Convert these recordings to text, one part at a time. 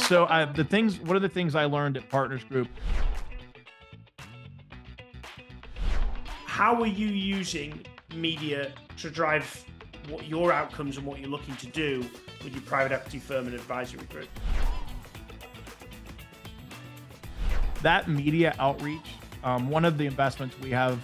So one of the things I learned at Partners Group. How are you using media to drive what your outcomes and what you're looking to do with your private equity firm and advisory group? That media outreach, one of the investments we have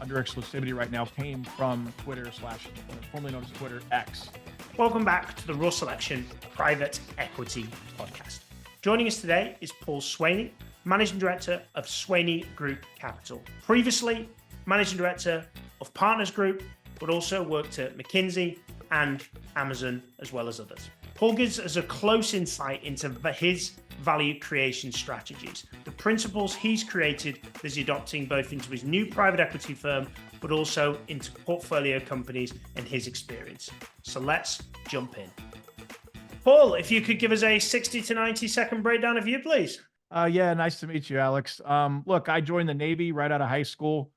under exclusivity right now came from Twitter / formerly known as Twitter X. Welcome back to the Russell Selection Private Equity Podcast. Joining us today is Paul Swaney, Managing Director of Swaney Group Capital. Previously, Managing Director of Partners Group, but also worked at McKinsey and Amazon, as well as others. Paul gives us a close insight into his value creation strategies, the principles he's created that he's adopting both into his new private equity firm, but also into portfolio companies and his experience. So let's jump in. Paul, if you could give us a 60 to 90 second breakdown of you, please. Yeah, nice to meet you, Alex. Look, I joined the Navy right out of high school.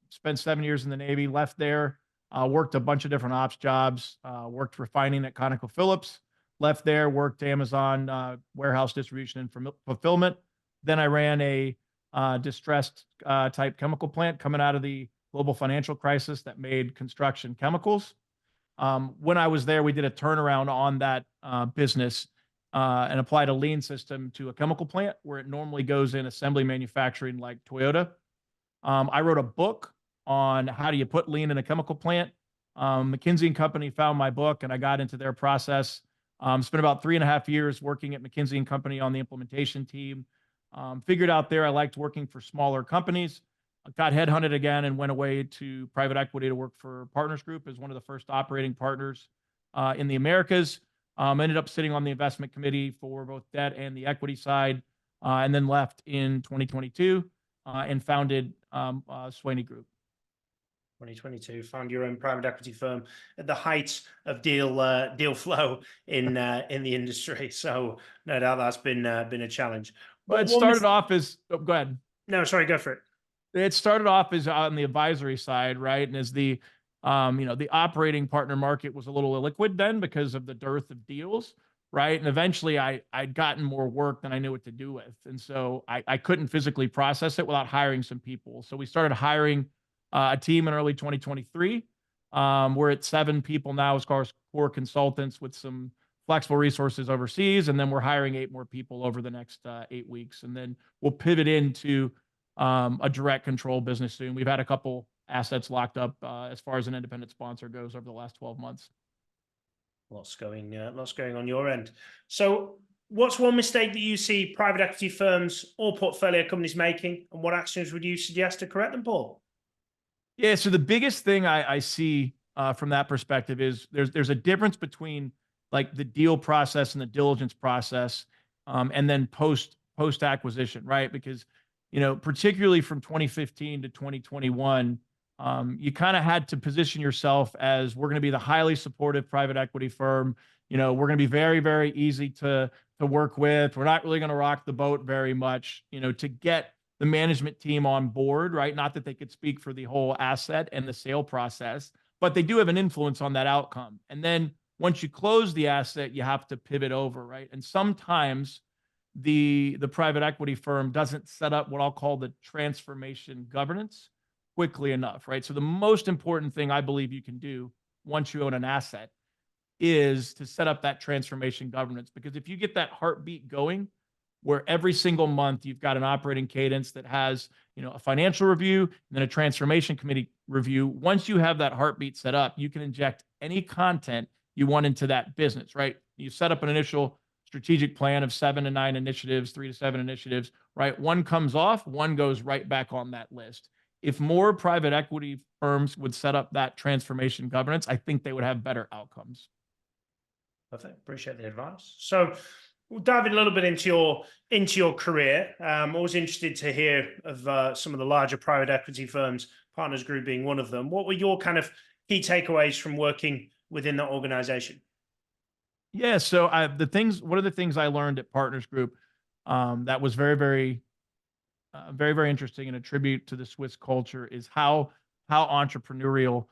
Spent 7 years in the Navy, left there, worked a bunch of different ops jobs, worked refining at ConocoPhillips, left there, worked Amazon, warehouse distribution and fulfillment. Then I ran a distressed type chemical plant coming out of the global financial crisis that made construction chemicals. When I was there, we did a turnaround on that business and applied a lean system to a chemical plant where it normally goes in assembly manufacturing like Toyota. I wrote a book on how do you put lean in a chemical plant. McKinsey and Company found my book and I got into their process. Spent about 3.5 years working at McKinsey and Company on the implementation team. Figured out there I liked working for smaller companies. Got headhunted again and went away to private equity to work for Partners Group as one of the first operating partners in the Americas. Ended up sitting on the investment committee for both debt and the equity side, and then left in 2022 and founded Swaney Group. 2022, found your own private equity firm at the height of deal flow in the industry. So no doubt that's been a challenge. But it started off as go ahead. No, sorry, go for it. It started off as on the advisory side, right? And as the the operating partner market was a little illiquid then because of the dearth of deals, right? And eventually I'd gotten more work than I knew what to do with. And so I couldn't physically process it without hiring some people. So we started hiring a team in early 2023. We're at 7 people now as far as core consultants with some flexible resources overseas. And then we're hiring 8 more people over the next 8 weeks. And then we'll pivot into a direct control business soon. We've had a couple assets locked up as far as an independent sponsor goes over the last 12 months. Lots going on your end. So what's one mistake that you see private equity firms or portfolio companies making, and what actions would you suggest to correct them, Paul? Yeah, so the biggest thing I see from that perspective is there's a difference between like the deal process and the diligence process, and then post acquisition, right? Because particularly from 2015 to 2021, you kind of had to position yourself as we're going to be the highly supportive private equity firm. We're going to be very, very easy to work with. We're not really going to rock the boat very much, to get the management team on board, right? Not that they could speak for the whole asset and the sale process, but they do have an influence on that outcome. And then once you close the asset, you have to pivot over, right? And sometimes the private equity firm doesn't set up what I'll call the transformation governance quickly enough, right? So the most important thing I believe you can do once you own an asset is to set up that transformation governance. Because if you get that heartbeat going, where every single month you've got an operating cadence that has, a financial review and then a transformation committee review. Once you have that heartbeat set up, you can inject any content you want into that business, right? You set up an initial strategic plan of 7 to 9 initiatives, 3 to 7 initiatives, right? One comes off, one goes right back on that list. If more private equity firms would set up that transformation governance, I think they would have better outcomes. Perfect. Appreciate the advice. So we'll dive in a little bit into your career. I'm always interested to hear of some of the larger private equity firms, Partners Group being one of them. What were your kind of key takeaways from working within that organization? Yeah, so one of the things I learned at Partners Group that was very, very, very, very interesting and a tribute to the Swiss culture is how entrepreneurial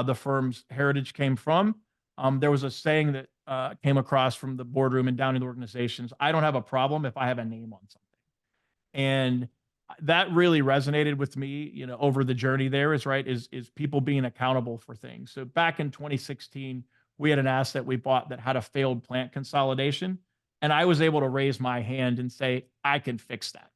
the firm's heritage came from. There was a saying that came across from the boardroom and down in the organizations: I don't have a problem if I have a name on something. And that really resonated with me, over the journey there is people being accountable for things. So back in 2016, we had an asset we bought that had a failed plant consolidation. And I was able to raise my hand and say, I can fix that.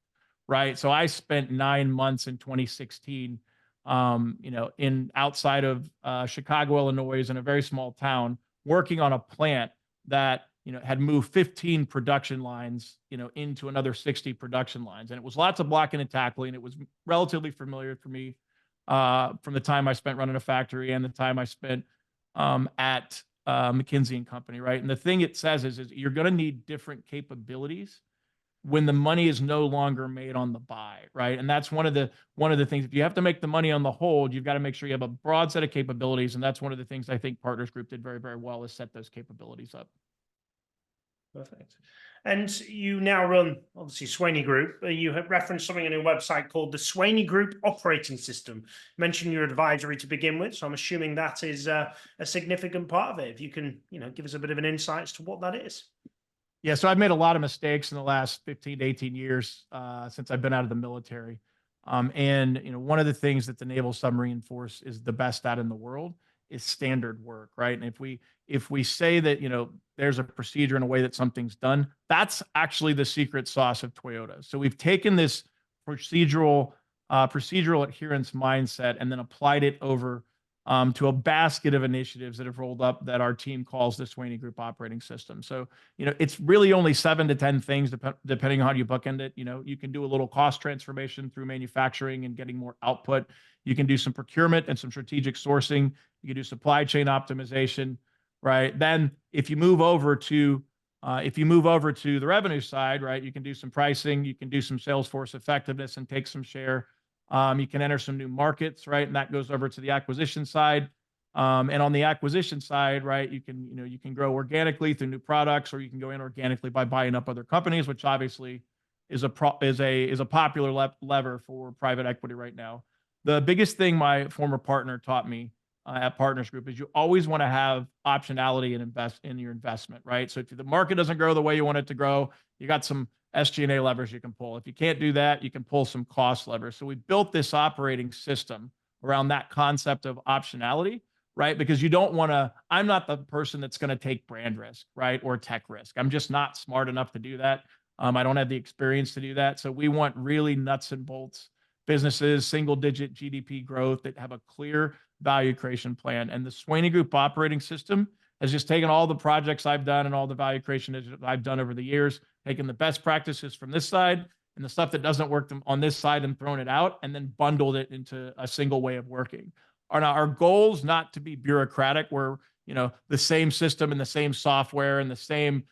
Right. So I spent 9 months in 2016, in outside of Chicago, Illinois, in a very small town, working on a plant that had moved 15 production lines, into another 60 production lines. And it was lots of blocking and tackling. It was relatively familiar for me from the time I spent running a factory and the time I spent at McKinsey and Company, right? And the thing it says is you're going to need different capabilities when the money is no longer made on the buy, right? And that's one of the things. If you have to make the money on the hold, you've got to make sure you have a broad set of capabilities. And that's one of the things I think Partners Group did very, very well, is set those capabilities up. Perfect. And you now run, obviously, Swaney Group. You have referenced something on your website called the Swaney Group Operating System. You mentioned your advisory to begin with, so I'm assuming that is a significant part of it. If you can, give us a bit of an insight as to what that is. Yeah, so I've made a lot of mistakes in the last 15 to 18 years since I've been out of the military. And one of the things that the Naval Submarine Force is the best at in the world is standard work, right? And if we say that there's a procedure and a way that something's done, that's actually the secret sauce of Toyota. So we've taken this procedural adherence mindset and then applied it over to a basket of initiatives that have rolled up that our team calls the Swaney Group Operating System. So it's really only 7 to 10 things depending on how you bookend it. You can do a little cost transformation through manufacturing and getting more output. You can do some procurement and some strategic sourcing. You can do supply chain optimization, right? Then if you move over to the revenue side, right, you can do some pricing, you can do some sales force effectiveness and take some share. You can enter some new markets, right? And that goes over to the acquisition side. And on the acquisition side, right, you can grow organically through new products, or you can go inorganically by buying up other companies, which obviously is a popular lever for private equity right now. The biggest thing my former partner taught me at Partners Group is you always want to have optionality and invest in your investment, right? So if the market doesn't grow the way you want it to grow, you got some SG&A levers you can pull. If you can't do that, you can pull some cost levers. So we built this operating system around that concept of optionality, right? Because you don't want to, I'm not the person that's going to take brand risk, right? Or tech risk. I'm just not smart enough to do that. I don't have the experience to do that. So we want really nuts and bolts businesses, single-digit GDP growth that have a clear value creation plan. And the Swaney Group Operating System has just taken all the projects I've done and all the value creation I've done over the years, taken the best practices from this side and the stuff that doesn't work on this side and thrown it out, and then bundled it into a single way of working. Our goal's not to be bureaucratic, where the same system and the same software and the same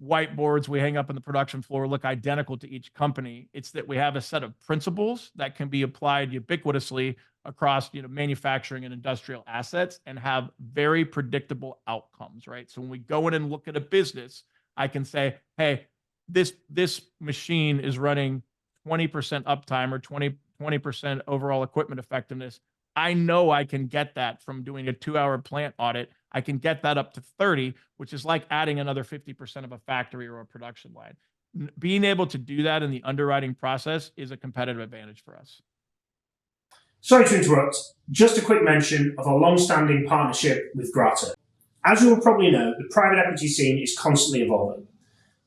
whiteboards we hang up on the production floor look identical to each company. It's that we have a set of principles that can be applied ubiquitously across manufacturing and industrial assets and have very predictable outcomes, right? So when we go in and look at a business, I can say, hey, this machine is running 20% uptime or 20% overall equipment effectiveness. I know I can get that from doing a 2-hour plant audit. I can get that up to 30, which is like adding another 50% of a factory or a production line. Being able to do that in the underwriting process is a competitive advantage for us. Sorry to interrupt. Just a quick mention of our long-standing partnership with Grata. As you will probably know, the private equity scene is constantly evolving,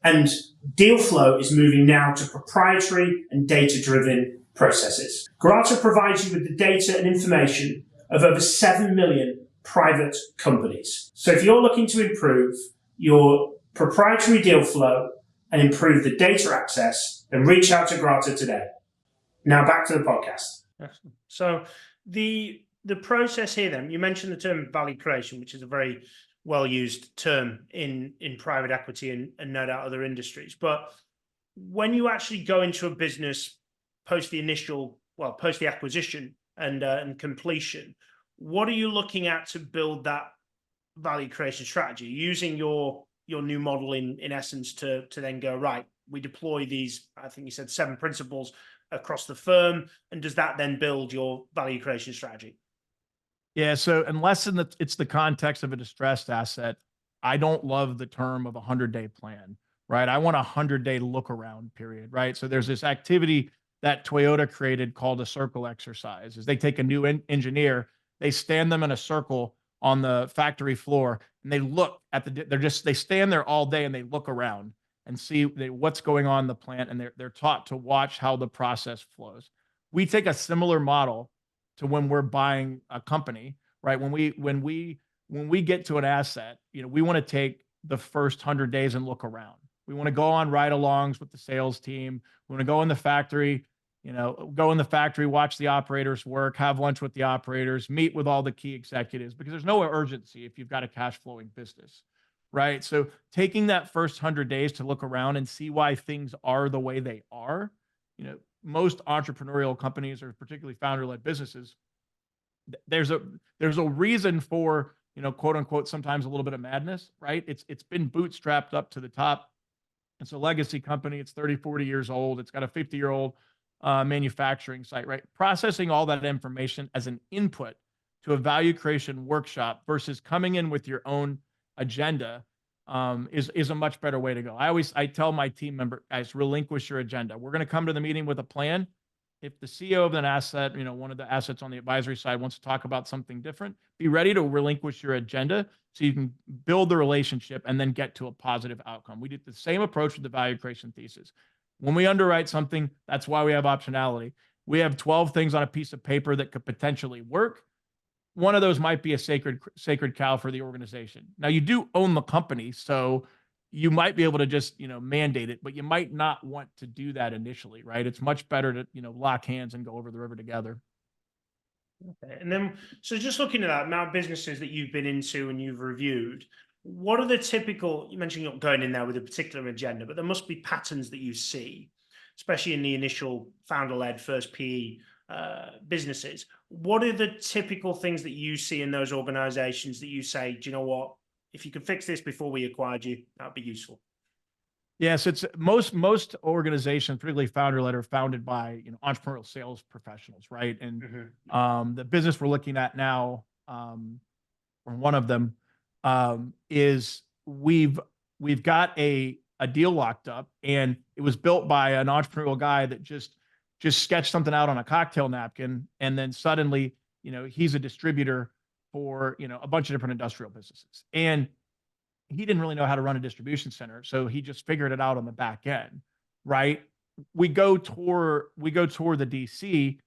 and deal flow is moving now to proprietary and data-driven processes. Grata provides you with the data and information of over 7 million private companies. So if you're looking to improve your proprietary deal flow and improve the data access, then reach out to Grata today. Now back to the podcast. Excellent. So the process here then, you mentioned the term value creation, which is a very well-used term in private equity and no doubt other industries. But when you actually go into a business post the acquisition and completion, what are you looking at to build that value creation strategy? Using your new model in essence to then go, right, we deploy these, I think you said 7 principles across the firm, and does that then build your value creation strategy? Yeah. So unless it's the context of a distressed asset, I don't love the term of a 100-day plan, right? I want a 100-day look around period, right? So there's this activity that Toyota created called a circle exercise. Is they take a new engineer, they stand them in a circle on the factory floor, and they look at they stand there all day and they look around and see what's going on in the plant, and they're taught to watch how the process flows. We take a similar model to when we're buying a company, right? When we get to an asset, we want to take the first 100 days and look around. We want to go on ride-alongs with the sales team. We want to go in the factory, watch the operators work, have lunch with the operators, meet with all the key executives, because there's no urgency if you've got a cash flowing business, right? So taking that first 100 days to look around and see why things are the way they are, most entrepreneurial companies, or particularly founder-led businesses, there's a reason for, quote unquote, sometimes a little bit of madness, right? It's been bootstrapped up to the top. It's a legacy company. It's 30, 40 years old. It's got a 50-year-old manufacturing site, right? Processing all that information as an input to a value creation workshop versus coming in with your own agenda is a much better way to go. I tell my team member, guys, relinquish your agenda. We're going to come to the meeting with a plan. If the CEO of an asset, one of the assets on the advisory side, wants to talk about something different, be ready to relinquish your agenda so you can build the relationship and then get to a positive outcome. We did the same approach with the value creation thesis. When we underwrite something, that's why we have optionality. We have 12 things on a piece of paper that could potentially work. One of those might be a sacred cow for the organization. Now, you do own the company, so you might be able to just, mandate it, but you might not want to do that initially, right? It's much better to, lock hands and go over the river together. Okay. And then, so just looking at that amount of businesses that you've been into and you've reviewed, what are the typical, you mentioned you're not going in there with a particular agenda, but there must be patterns that you see, especially in the initial founder-led first PE businesses. What are the typical things that you see in those organizations that you say, do you know what? If you could fix this before we acquired you, that'd be useful. Yes, it's most organizations, particularly founder-led, are founded by entrepreneurial sales professionals, right? And the business we're looking at now, or one of them, is we've got a deal locked up, and it was built by an entrepreneurial guy that just sketched something out on a cocktail napkin, and then suddenly, he's a distributor for a bunch of different industrial businesses, and he didn't really know how to run a distribution center, so he just figured it out on the back end, right? We go tour the DC.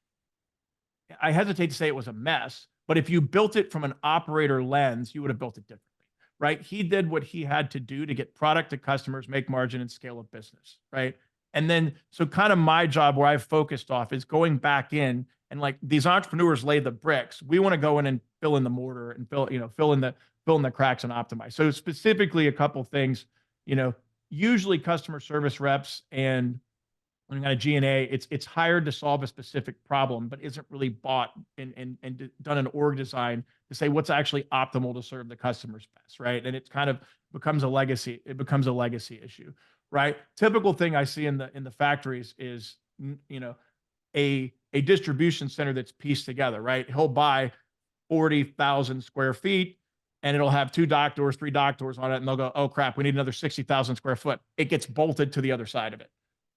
I hesitate to say it was a mess, but if you built it from an operator lens, you would have built it differently, right? He did what he had to do to get product to customers, make margin, and scale up business, right? And then, so kind of my job where I've focused off is going back in, and like these entrepreneurs lay the bricks. We want to go in and fill in the mortar and fill in the cracks and optimize. So specifically a couple things, usually customer service reps and when kind of G&A, it's hired to solve a specific problem, but isn't really bought and done an org design to say what's actually optimal to serve the customers best, right? And it kind of becomes a legacy. It becomes a legacy issue, right? Typical thing I see in the factories is, a distribution center that's pieced together, right? He'll buy 40,000 square feet, and it'll have 2 dock doors, 3 dock doors on it, and they'll go, oh crap, we need another 60,000 square foot. It gets bolted to the other side of it,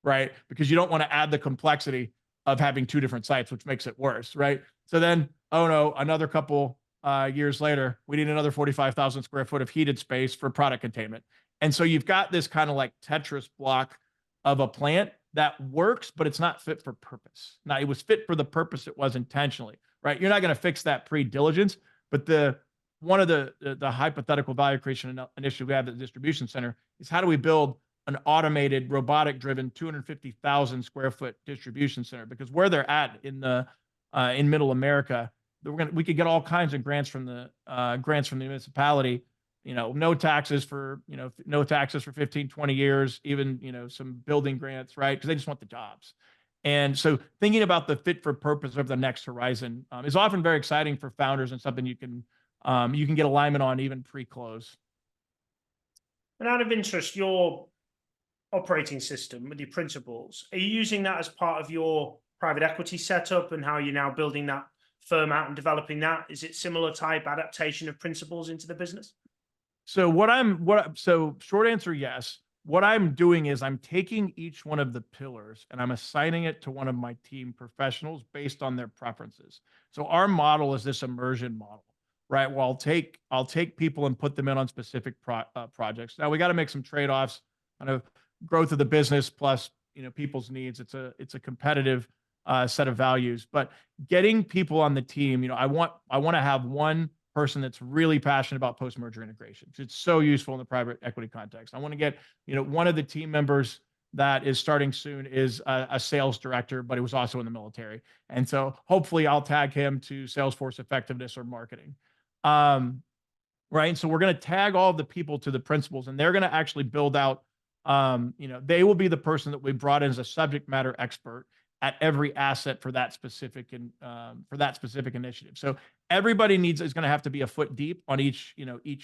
right? Because you don't want to add the complexity of having 2 different sites, which makes it worse, right? So then, oh no, another couple years later, we need another 45,000 square foot of heated space for product containment. And so you've got this kind of like Tetris block of a plant that works, but it's not fit for purpose. Now, it was fit for the purpose it was intentionally, right? You're not going to fix that pre-diligence, but one of the hypothetical value creation initiative we have at the distribution center is how do we build an automated, robotic-driven 250,000 square foot distribution center? Because where they're at in Middle America, we could get all kinds of grants from the municipality. No taxes for 15, 20 years, even some building grants, right? Because they just want the jobs. And so thinking about the fit for purpose of the next horizon is often very exciting for founders and something you can get alignment on even pre-close. And out of interest, your operating system with your principles, are you using that as part of your private equity setup, and how you're now building that firm out and developing that? Is it similar type adaptation of principles into the business? So so short answer, yes. What I'm doing is I'm taking each one of the pillars and I'm assigning it to one of my team professionals based on their preferences. So our model is this immersion model, right? Well, I'll take people and put them in on specific projects. Now we got to make some trade-offs, kind of growth of the business plus, people's needs. It's a competitive set of values, but getting people on the team, I want to have one person that's really passionate about post-merger integration. It's so useful in the private equity context. I want to get, one of the team members that is starting soon is a sales director, but he was also in the military. And so hopefully I'll tag him to Salesforce effectiveness or marketing. Right. So we're going to tag all of the people to the principals and they're going to actually build out, they will be the person that we brought in as a subject matter expert at every asset for that specific and for that specific initiative. So everybody is going to have to be a foot deep on each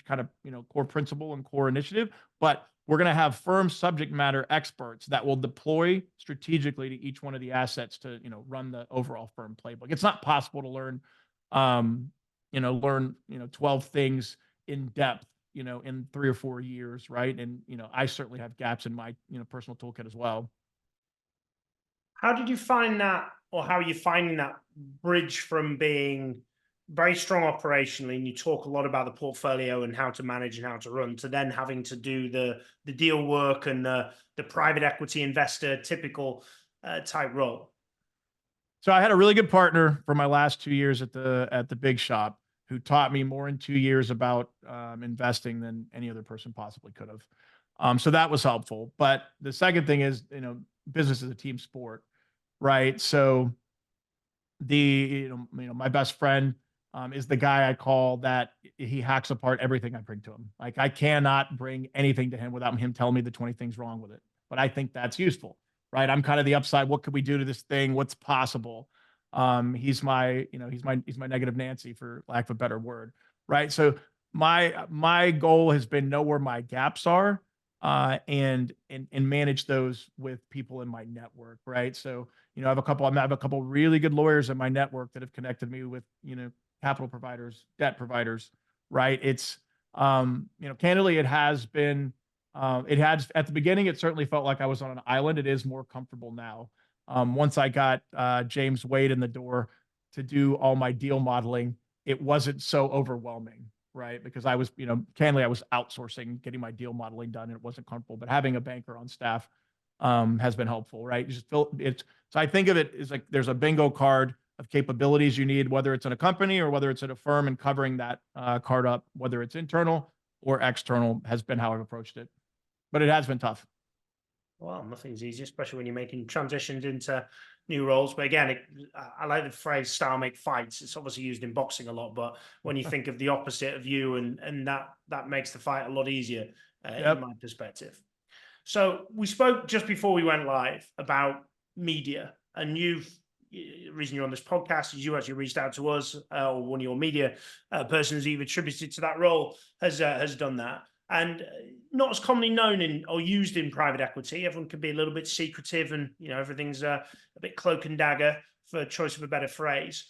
kind of, core principle and core initiative, but we're going to have firm subject matter experts that will deploy strategically to each one of the assets to, run the overall firm playbook. It's not possible to learn 12 things in depth, in 3 or 4 years. Right. And, I certainly have gaps in my, personal toolkit as well. How did you find that, or how are you finding that bridge from being very strong operationally, and you talk a lot about the portfolio and how to manage and how to run, to then having to do the deal work and the private equity investor typical type role? So I had a really good partner for my last 2 years at the big shop who taught me more in 2 years about investing than any other person possibly could have. So that was helpful. But the second thing is, business is a team sport, right? So my best friend is the guy I call that he hacks apart everything I bring to him. Like I cannot bring anything to him without him telling me the 20 things wrong with it. But I think that's useful, right? I'm kind of the upside. What could we do to this thing? What's possible? He's my negative Nancy, for lack of a better word, right? So my goal has been know where my gaps are, and manage those with people in my network, right? So I have a couple really good lawyers in my network that have connected me with capital providers, debt providers, right? It's candidly, it has been it had at the beginning, it certainly felt like I was on an island. It is more comfortable now. Once I got James Wade in the door to do all my deal modeling, it wasn't so overwhelming, right? Because I was, candidly, I was outsourcing, getting my deal modeling done, and it wasn't comfortable. But having a banker on staff has been helpful, right? You just feel it's. So I think of it as like there's a bingo card of capabilities you need, whether it's in a company or whether it's at a firm, and covering that card up, whether it's internal or external, has been how I've approached it. But it has been tough. Well, nothing's easy, especially when you're making transitions into new roles. But again, I like the phrase "style make fights." It's obviously used in boxing a lot, but when you think of the opposite of you, and that makes the fight a lot easier, in my perspective. So we spoke just before we went live about media, and the reason you're on this podcast is you actually reached out to us, or one of your media persons you've attributed to that role has done that. And not as commonly known in or used in private equity. Everyone can be a little bit secretive, and everything's a bit cloak and dagger, for choice of a better phrase.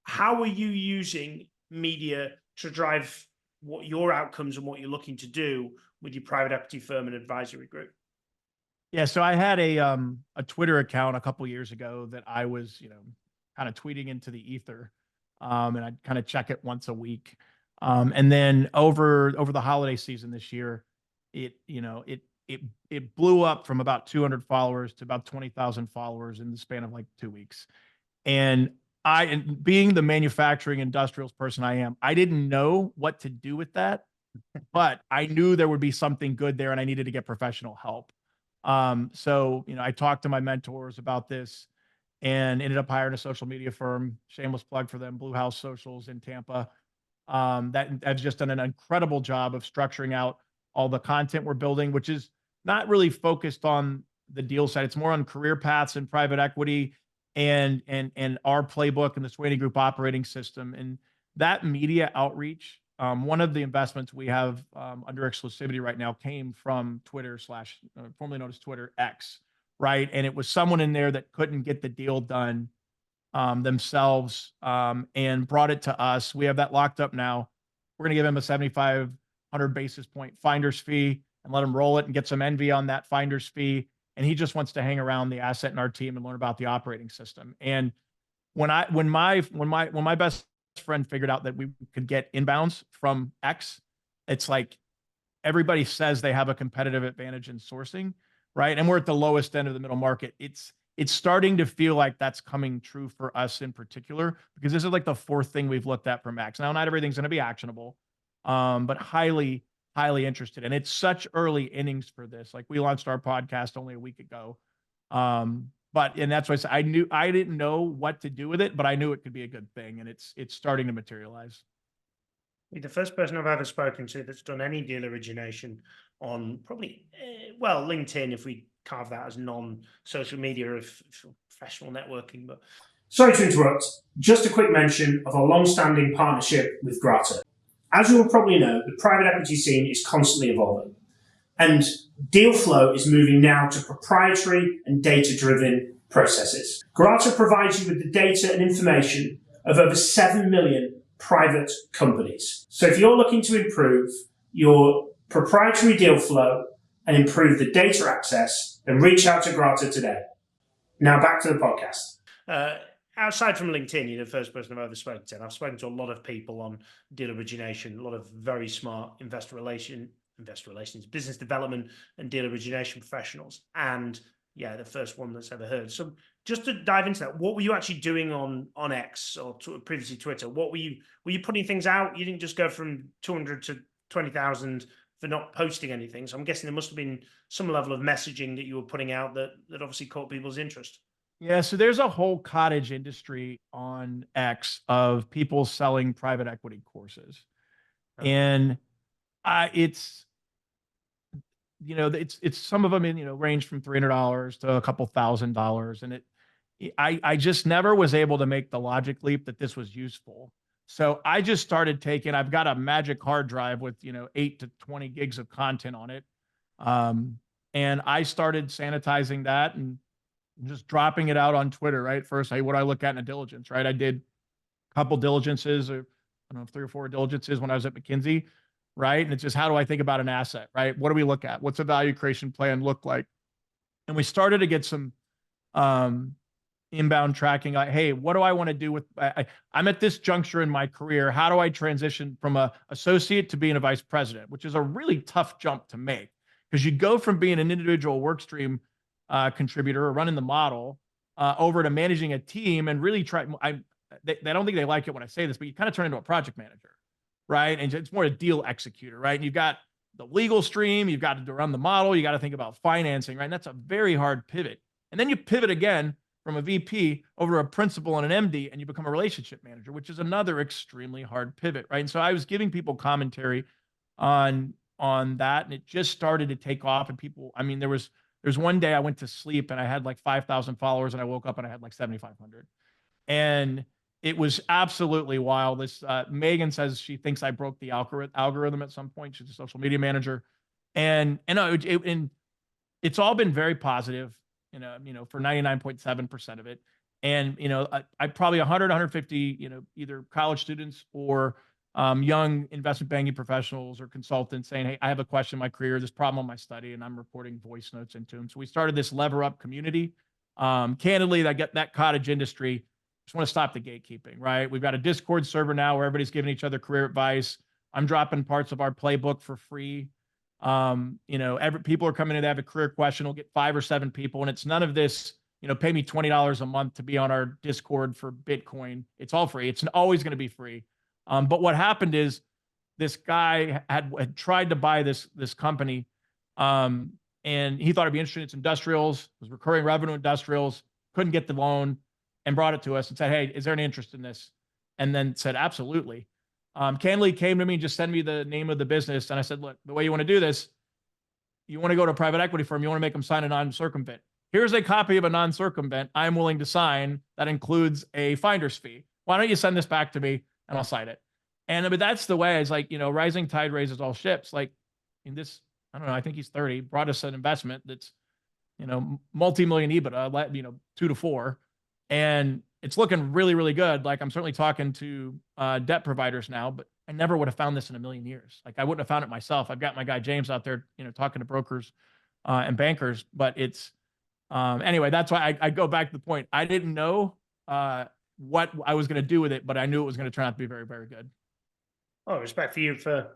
How are you using media to drive what your outcomes and what you're looking to do with your private equity firm and advisory group? Yeah, so I had a Twitter account a couple years ago that I was, kind of tweeting into the ether, and I'd kind of check it once a week. And then over the holiday season this year, it blew up from about 200 followers to about 20,000 followers in the span of like 2 weeks. And being the manufacturing industrials person I am, I didn't know what to do with that, but I knew there would be something good there and I needed to get professional help. So, I talked to my mentors about this and ended up hiring a social media firm, shameless plug for them, Blue House Socials in Tampa. That has just done an incredible job of structuring out all the content we're building, which is not really focused on the deal side. It's more on career paths and private equity and our playbook and the Swaney Group Operating System. And that media outreach, one of the investments we have under exclusivity right now came from Twitter formerly known as Twitter X, right? And it was someone in there that couldn't get the deal done themselves, and brought it to us. We have that locked up now. We're going to give him a 7,500 basis point finder's fee and let him roll it and get some envy on that finder's fee. And he just wants to hang around the asset in our team and learn about the operating system. And when my best friend figured out that we could get inbounds from X, it's like everybody says they have a competitive advantage in sourcing, right? And we're at the lowest end of the middle market. It's starting to feel like that's coming true for us in particular, because this is like the fourth thing we've looked at from X. Now, not everything's going to be actionable, but highly, highly interested. And it's such early innings for this. Like, we launched our podcast only a week ago. And that's why I said I didn't know what to do with it, but I knew it could be a good thing. And it's starting to materialize. You're the first person I've ever spoken to that's done any deal origination on probably, LinkedIn, if we carve that as non-social media of professional networking. But sorry to interrupt, just a quick mention of our long-standing partnership with Grata. As you will probably know, the private equity scene is constantly evolving, and deal flow is moving now to proprietary and data-driven processes. Grata provides you with the data and information of over 7 million private companies. So if you're looking to improve your proprietary deal flow and improve the data access, then reach out to Grata today. Now back to the podcast. Outside from LinkedIn, you're the first person I've ever spoken to. And I've spoken to a lot of people on deal origination, a lot of very smart investor relations, business development, and deal origination professionals. And yeah, the first one that's ever heard. So just to dive into that, what were you actually doing on X, or previously Twitter? What were you putting things out? You didn't just go from 200 to 20,000 for not posting anything. So I'm guessing there must have been some level of messaging that you were putting out that obviously caught people's interest. Yeah, so there's a whole cottage industry on X of people selling private equity courses. And it's some of them range from $300 to a couple $1,000. And I just never was able to make the logic leap that this was useful. So I just started I've got a magic hard drive with 8 to 20 gigs of content on it. And I started sanitizing that and just dropping it out on Twitter, right? First, what do I look at in a diligence, right? I did a couple diligences, or I don't know, 3 or 4 diligences when I was at McKinsey, right? And it's just, how do I think about an asset, right? What do we look at? What's a value creation plan look like? And we started to get some inbound tracking, like, hey, what do I want to do with, I'm at this juncture in my career. How do I transition from a associate to being a vice president, which is a really tough jump to make, because you go from being an individual work stream contributor or running the model over to managing a team, and really they don't think they like it when I say this, but you kind of turn into a project manager, right? And it's more a deal executor, right? And you've got the legal stream, you've got to run the model, you got to think about financing, right? And that's a very hard pivot. And then you pivot again from a VP over to a principal and an MD, and you become a relationship manager, which is another extremely hard pivot, right? And so I was giving people commentary on that, and it just started to take off. And people, there's one day I went to sleep and I had like 5,000 followers, and I woke up and I had like 7,500. And it was absolutely wild. This Megan says she thinks I broke the algorithm at some point. She's a social media manager, and it's all been very positive, for 99.7% of it. And I probably 150, either college students or young investment banking professionals or consultants saying, hey, I have a question in my career, this problem on my study, and I'm reporting voice notes into them. So we started this Lever Up community. Candidly, that cottage industry, just want to stop the gatekeeping, right? We've got a Discord server now where everybody's giving each other career advice. I'm dropping parts of our playbook for free. People are coming in to have a career question. We'll get 5 or 7 people, and it's none of this, pay me $20 a month to be on our Discord for Bitcoin. It's all free. It's always going to be free. But what happened is this guy had tried to buy this company, and he thought it'd be interesting. It's industrials, it was recurring revenue industrials, couldn't get the loan, and brought it to us and said, hey, is there any interest in this? And then said, absolutely. Candidly came to me and just sent me the name of the business. And I said, look, the way you want to do this, you want to go to a private equity firm, you want to make them sign a non-circumvent. Here's a copy of a non-circumvent I'm willing to sign that includes a finder's fee. Why don't you send this back to me and I'll sign it? But that's the way. It's like, rising tide raises all ships. Like in this, I don't know, I think he's 30, brought us an investment that's, multi-million EBITDA, 2 to 4. And it's looking really, really good. Like I'm certainly talking to debt providers now, but I never would have found this in a million years. Like I wouldn't have found it myself. I've got my guy James out there, talking to brokers and bankers, but it's anyway, that's why I go back to the point. I didn't know what I was going to do with it, but I knew it was going to turn out to be very, very good. Oh, respect for you for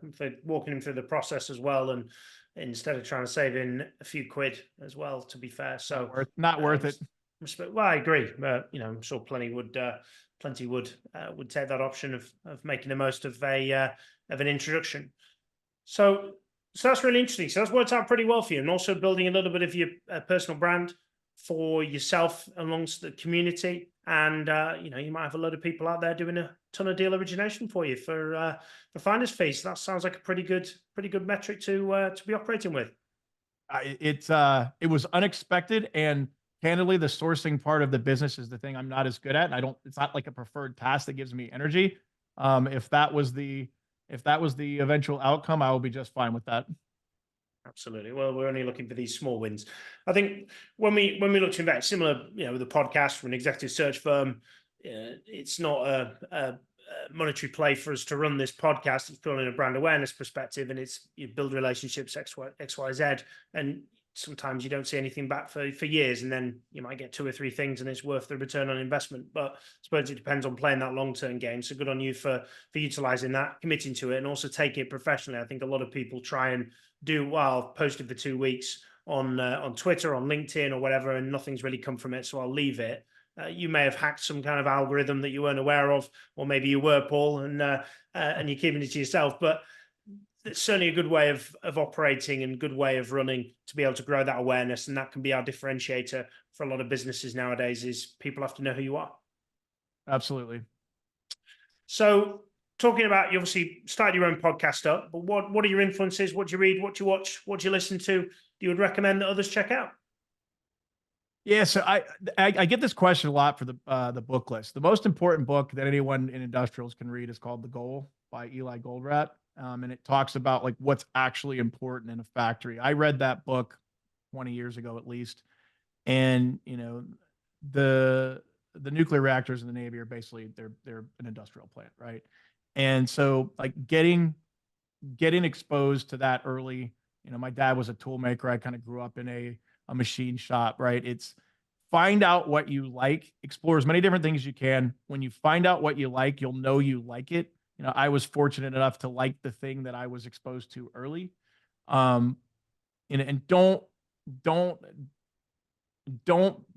walking him through the process as well, and instead of trying to save in a few quid as well, to be fair. So not worth it. Respect. Well, I agree. I'm sure plenty would take that option of making the most of an introduction. So that's really interesting. So that's worked out pretty well for you, and also building a little bit of your personal brand for yourself amongst the community. And you might have a lot of people out there doing a ton of deal origination for you for finder's fees. That sounds like a pretty good metric to be operating with. It was unexpected, and candidly, the sourcing part of the business is the thing I'm not as good at. It's not like a preferred task that gives me energy. If that was the eventual outcome, I will be just fine with that. Absolutely. Well, we're only looking for these small wins. I think when we look to invest, similar, with a podcast from an executive search firm, it's not a monetary play for us to run this podcast. It's purely a brand awareness perspective, and it's you build relationships X, Y, Z, and sometimes you don't see anything back for years, and then you might get 2 or 3 things, and it's worth the return on investment. But I suppose it depends on playing that long-term game. So good on you for utilizing that, committing to it, and also taking it professionally. I think a lot of people try and do, well, I've posted for 2 weeks on Twitter, on LinkedIn, or whatever, and nothing's really come from it, so I'll leave it. You may have hacked some kind of algorithm that you weren't aware of, or maybe you were, Paul, and you're keeping it to yourself. But it's certainly a good way of operating and good way of running to be able to grow that awareness, and that can be our differentiator for a lot of businesses nowadays. Is people have to know who you are. Absolutely. So, talking about, you obviously started your own podcast up, but what are your influences? What do you read? What do you watch? What do you listen to? You would recommend that others check out? Yeah, so I get this question a lot for the book list. The most important book that anyone in industrials can read is called The Goal by Eli Goldratt, and it talks about like what's actually important in a factory. I read that book 20 years ago at least, and the nuclear reactors in the Navy are basically they're an industrial plant, right? And so like getting exposed to that early. My dad was a tool maker. I kind of grew up in a machine shop, right? It's find out what you like, explore as many different things as you can. When you find out what you like, you'll know you like it. I was fortunate enough to like the thing that I was exposed to early. And don't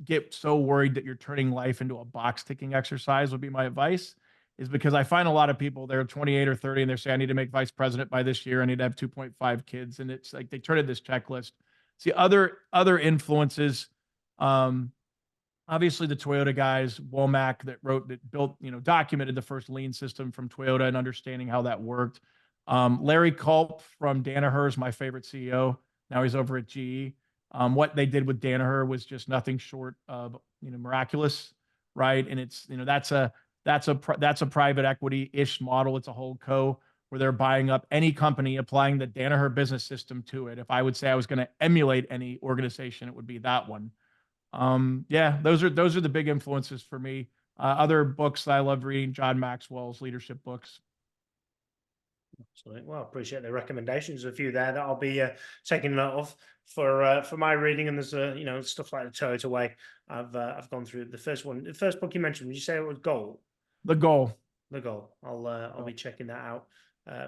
get so worried that you're turning life into a box ticking exercise would be my advice, is because I find a lot of people, they're 28 or 30 and they're saying, I need to make vice president by this year. I need to have 2.5 kids. And it's like, they turn into this checklist. See other influences. Obviously the Toyota guys, Womack that built, documented the first lean system from Toyota and understanding how that worked. Larry Culp from Danaher is my favorite CEO. Now he's over at GE. What they did with Danaher was just nothing short of, miraculous, right? And it's, that's a private equity-ish model. It's a whole co where they're buying up any company, applying the Danaher business system to it. If I would say I was going to emulate any organization, it would be that one. Yeah, those are the big influences for me. Other books that I love reading, John Maxwell's leadership books. Absolutely. Well, I appreciate the recommendations. A few there that I'll be taking note of for my reading. And there's stuff like the Toyota Way. I've gone through the first one. The first book you mentioned, did you say it was Goal? The Goal. The Goal. I'll be checking that out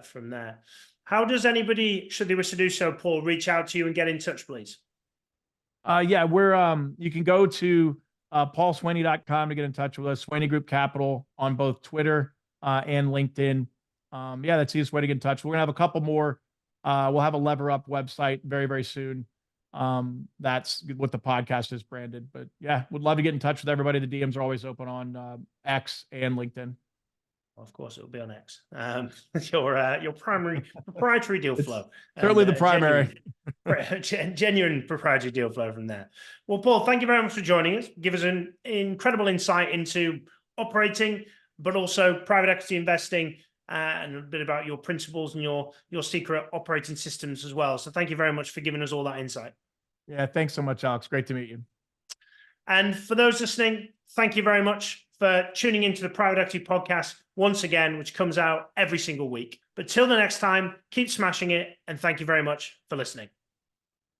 from there. How does anybody, should they wish to do so, Paul, reach out to you and get in touch, please? Yeah, you can go to paulswaney.com to get in touch with us. Swaney Group Capital on both Twitter and LinkedIn. Yeah, that's the easiest way to get in touch. We're gonna have a couple more. We'll have a Lever Up website very, very soon. That's what the podcast is branded. But yeah, would love to get in touch with everybody. The DMs are always open on X and LinkedIn. Of course, it'll be on X. Your primary proprietary deal flow. Certainly the primary. Genuine proprietary deal flow from there. Well, Paul, thank you very much for joining us. Give us an incredible insight into operating, but also private equity investing, and a bit about your principles and your secret operating systems as well. So thank you very much for giving us all that insight. Yeah, thanks so much, Alex. Great to meet you. And for those listening, thank you very much for tuning into the Private Equity Podcast once again, which comes out every single week. But till the next time, keep smashing it, and thank you very much for listening.